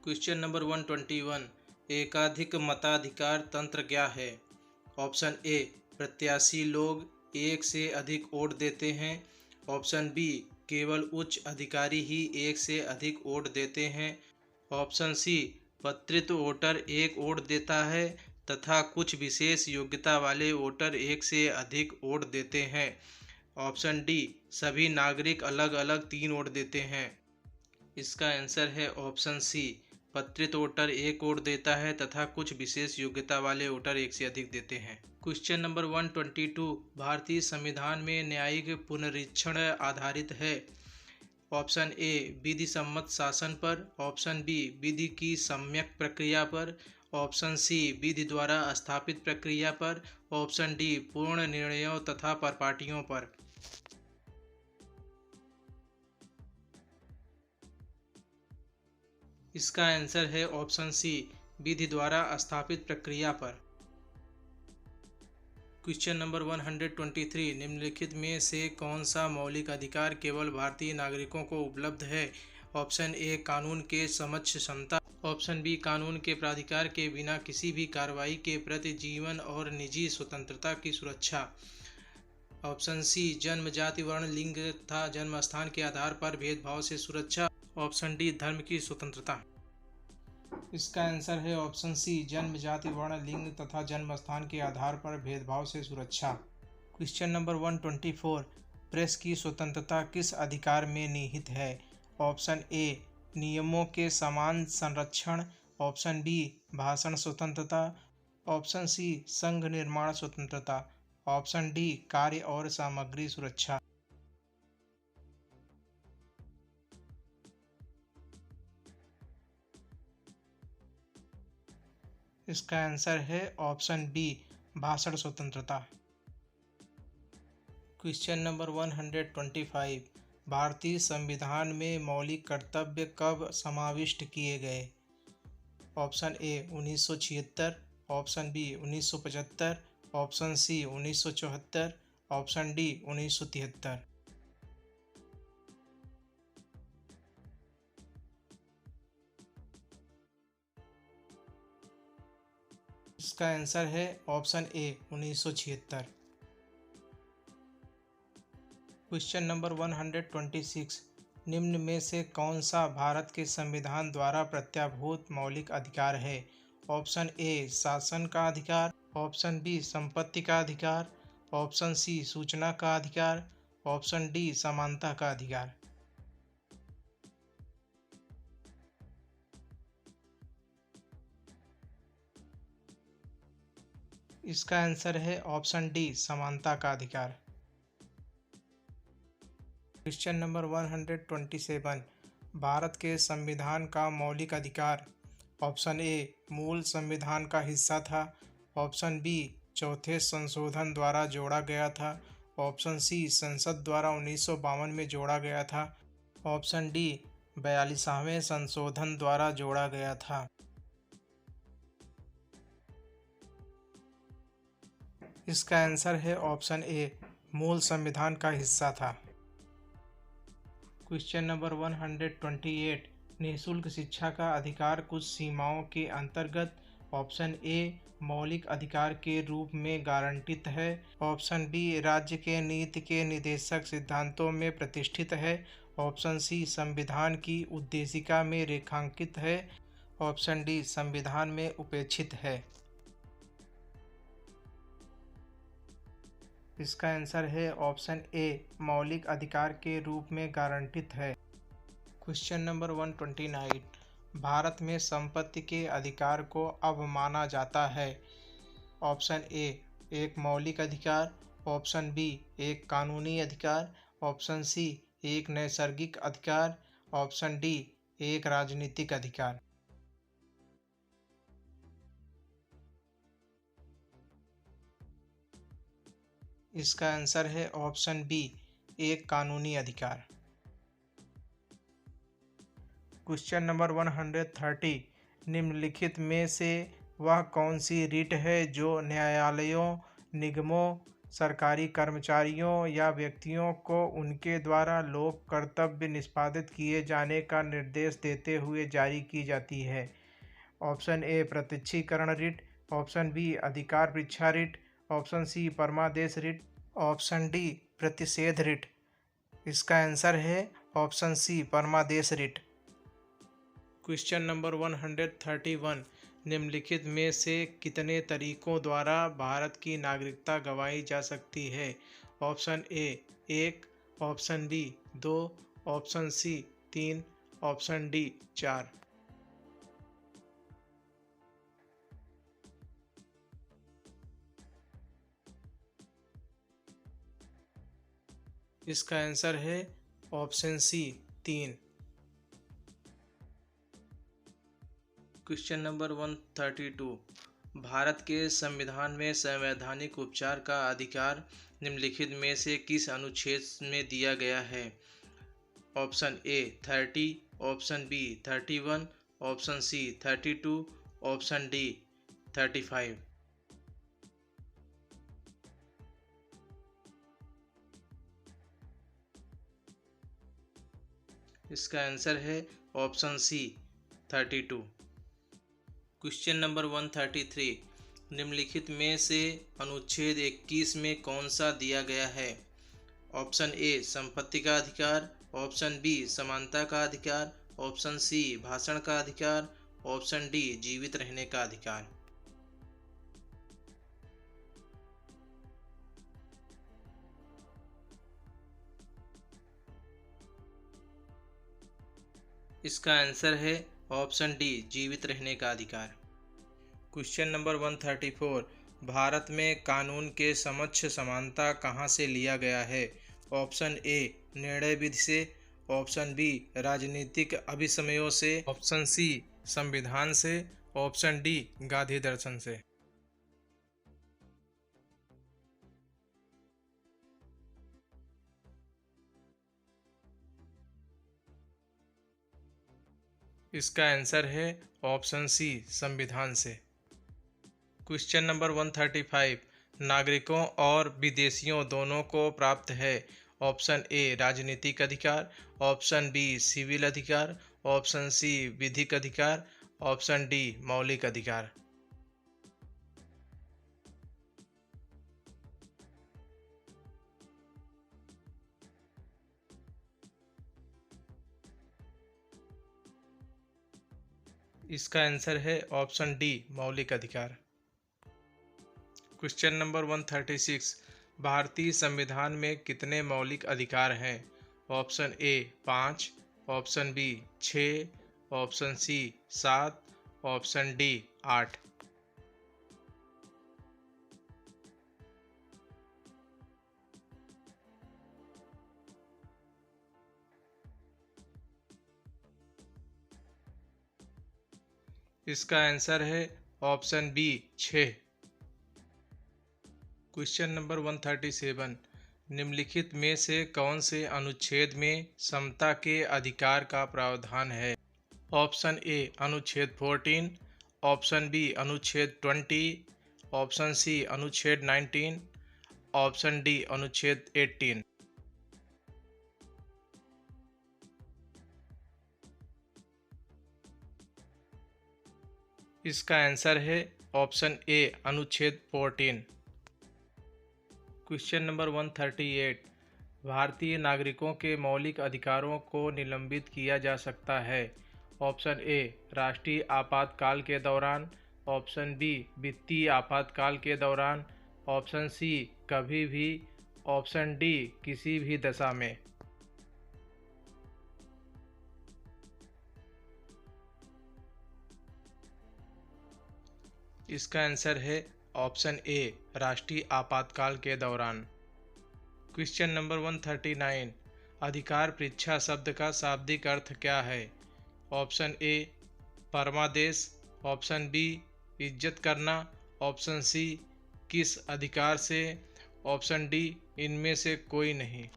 Question number 121। एकाधिक मताधिकार तंत्र क्या है? ऑप्शन ए, प्रत्याशी लोग एक से अधिक वोट देते हैं। ऑप्शन बी, केवल उच्च अधिकारी ही एक से अधिक वोट देते हैं। ऑप्शन सी, पत्रित वोटर एक वोट देता है तथा कुछ विशेष योग्यता वाले वोटर एक से अधिक वोट देते हैं। ऑप्शन डी, सभी नागरिक अलग अलग 3 वोट देते हैं। इसका आंसर है ऑप्शन सी, पत्रित वोटर एक वोट देता है तथा कुछ विशेष योग्यता वाले वोटर एक से अधिक देते हैं। Question number 122। भारतीय संविधान में न्यायिक पुनरीक्षण आधारित है। ऑप्शन ए, विधि सम्मत शासन पर। ऑप्शन बी, विधि की सम्यक प्रक्रिया पर। ऑप्शन सी, विधि द्वारा स्थापित प्रक्रिया पर। ऑप्शन डी, पूर्ण निर्णयों तथा परपाटियों पर। इसका आंसर है ऑप्शन सी, विधि द्वारा स्थापित प्रक्रिया पर। Question number 123। निम्नलिखित में से कौन सा मौलिक अधिकार केवल भारतीय नागरिकों को उपलब्ध है? ऑप्शन ए, कानून के समक्ष समता। ऑप्शन बी, कानून के प्राधिकार के बिना किसी भी कार्रवाई के प्रति जीवन और निजी स्वतंत्रता की सुरक्षा। ऑप्शन सी, जन्म, जाति, वर्ण, लिंग तथा जन्म स्थान के आधार पर भेदभाव से सुरक्षा। ऑप्शन डी, धर्म की स्वतंत्रता। इसका आंसर है ऑप्शन सी, जन्म, जाति, वर्ण, लिंग तथा जन्म स्थान के आधार पर भेदभाव से सुरक्षा। Question number 124। प्रेस की स्वतंत्रता किस अधिकार में निहित है? ऑप्शन ए, नियमों के समान संरक्षण। ऑप्शन बी, भाषण स्वतंत्रता। ऑप्शन सी, संघ निर्माण स्वतंत्रता। ऑप्शन डी, कार्य और सामग्री सुरक्षा। इसका आंसर है ऑप्शन बी, भाषण स्वतंत्रता। Question number 125। भारतीय संविधान में मौलिक कर्तव्य कब समाविष्ट किए गए? Option A, 1976। Option B, 1975। Option C, 1974। Option D, 1973। इसका आंसर है ऑप्शन ए, 1976। Question number 126। निम्न में से कौन सा भारत के संविधान द्वारा प्रत्याभूत मौलिक अधिकार है? ऑप्शन ए, शासन का अधिकार। ऑप्शन बी, संपत्ति का अधिकार। ऑप्शन सी, सूचना का अधिकार। ऑप्शन डी, समानता का अधिकार। इसका आंसर है ऑप्शन डी, समानता का अधिकार। Question number 127। भारत के संविधान का मौलिक अधिकार। ऑप्शन ए, मूल संविधान का हिस्सा था। ऑप्शन बी, चौथे संशोधन द्वारा जोड़ा गया था। ऑप्शन सी, संसद द्वारा 1952 में जोड़ा गया था। ऑप्शन डी, 42वें संशोधन द्वारा जोड़ा गया था। इसका आंसर है ऑप्शन ए, मूल संविधान का हिस्सा था। Question number 128। निःशुल्क शिक्षा का अधिकार कुछ सीमाओं के अंतर्गत। ऑप्शन ए, मौलिक अधिकार के रूप में गारंटित है। ऑप्शन बी, राज्य के नीति के निर्देशक सिद्धांतों में प्रतिष्ठित है। ऑप्शन सी, संविधान की उद्देशिका में रेखांकित है। ऑप्शन डी, संविधान में उपेक्षित है। इसका आंसर है ऑप्शन ए, मौलिक अधिकार के रूप में गारंटित है। Question number 129। भारत में संपत्ति के अधिकार को अब माना जाता है। ऑप्शन ए, एक मौलिक अधिकार। ऑप्शन बी, एक कानूनी अधिकार। ऑप्शन सी, एक नैसर्गिक अधिकार। ऑप्शन डी, एक राजनीतिक अधिकार। इसका आंसर है ऑप्शन बी, एक कानूनी अधिकार। Question number 130। निम्नलिखित में से वह कौन सी रिट है जो न्यायालयों, निगमों, सरकारी कर्मचारियों या व्यक्तियों को उनके द्वारा लोक कर्तव्य निष्पादित किए जाने का निर्देश देते हुए जारी की जाती है। ऑप्शन ए प्रत्यक्षीकरण रिट, ऑप्शन बी अधिकार परीक्षा रिट, ऑप्शन सी परमादेश रिट, ऑप्शन डी प्रतिषेध रिट। इसका आंसर है ऑप्शन सी परमादेश रिट। क्वेश्चन नंबर 131, निम्नलिखित में से कितने तरीकों द्वारा भारत की नागरिकता गंवाई जा सकती है? Option A 1, option B 2, option C 3, option D 4। इसका आंसर है option C 3। Question number 132, Bharat के संविधान में संवैधानिक उपचार का अधिकार निम्नलिखित में से किस अनुच्छेद में दिया गया है? Option A 30, option B 31, option C 32, option D 35। इसका आंसर है ऑप्शन सी 32। क्वेश्चन नंबर 133, निम्नलिखित में से अनुच्छेद 21 में कौन सा दिया गया है? ऑप्शन ए संपत्ति का अधिकार, ऑप्शन बी समानता का अधिकार, ऑप्शन सी भाषण का अधिकार, ऑप्शन डी जीवित रहने का अधिकार। इसका आंसर है ऑप्शन डी जीवित रहने का अधिकार। क्वेश्चन नंबर 134, भारत में कानून के समक्ष समानता कहाँ से लिया गया है? ऑप्शन ए निर्णय विधि से, ऑप्शन बी राजनीतिक अभिसमयों से, ऑप्शन सी संविधान से, ऑप्शन डी गांधी दर्शन से। इसका आंसर है ऑप्शन सी संविधान से। क्वेश्चन नंबर 135, नागरिकों और विदेशियों दोनों को प्राप्त है। ऑप्शन ए राजनीतिक अधिकार, ऑप्शन बी सिविल अधिकार, ऑप्शन सी विधिक अधिकार, ऑप्शन डी मौलिक अधिकार। इसका आंसर है ऑप्शन डी मौलिक अधिकार। क्वेश्चन नंबर 136, भारतीय संविधान में कितने मौलिक अधिकार हैं? Option A 5, option B 6, option C 7, option D 8। इसका आंसर है ऑप्शन बी 6। क्वेश्चन नंबर 137, निम्नलिखित में से कौन से अनुच्छेद में समता के अधिकार का प्रावधान है? ऑप्शन ए अनुच्छेद 14, ऑप्शन बी अनुच्छेद 20, ऑप्शन सी अनुच्छेद 19, ऑप्शन डी अनुच्छेद 18। इसका आंसर है ऑप्शन ए अनुच्छेद 14। क्वेश्चन नंबर 138, भारतीय नागरिकों के मौलिक अधिकारों को निलंबित किया जा सकता है। ऑप्शन ए राष्ट्रीय आपातकाल के दौरान, ऑप्शन बी वित्तीय आपातकाल के दौरान, ऑप्शन सी कभी भी, ऑप्शन डी किसी भी दशा में। इसका आंसर है ऑप्शन ए राष्ट्रीय आपातकाल के दौरान। क्वेश्चन नंबर 139, अधिकार परीक्षा शब्द का शाब्दिक अर्थ क्या है? ऑप्शन ए परमादेश, ऑप्शन बी इज्जत करना, ऑप्शन सी किस अधिकार से, ऑप्शन डी इनमें से कोई नहीं।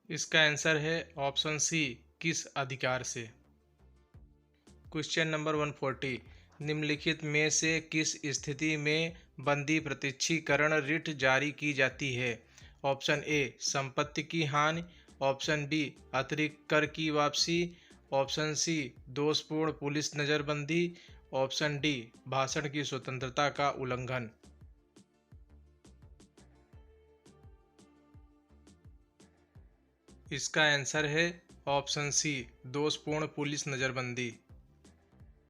इसका आंसर है ऑप्शन सी किस अधिकार से? क्वेश्चन नंबर 140, निम्नलिखित में से किस स्थिति में बंदी प्रत्यक्षीकरण रिट जारी की जाती है? ऑप्शन ए संपत्ति की हानि, ऑप्शन बी अतिरिक्त कर की वापसी, ऑप्शन सी दोषपूर्ण पुलिस नज़रबंदी, ऑप्शन डी भाषण की स्वतंत्रता का उल्लंघन। इसका आंसर है ऑप्शन सी दोषपूर्ण पुलिस नज़रबंदी।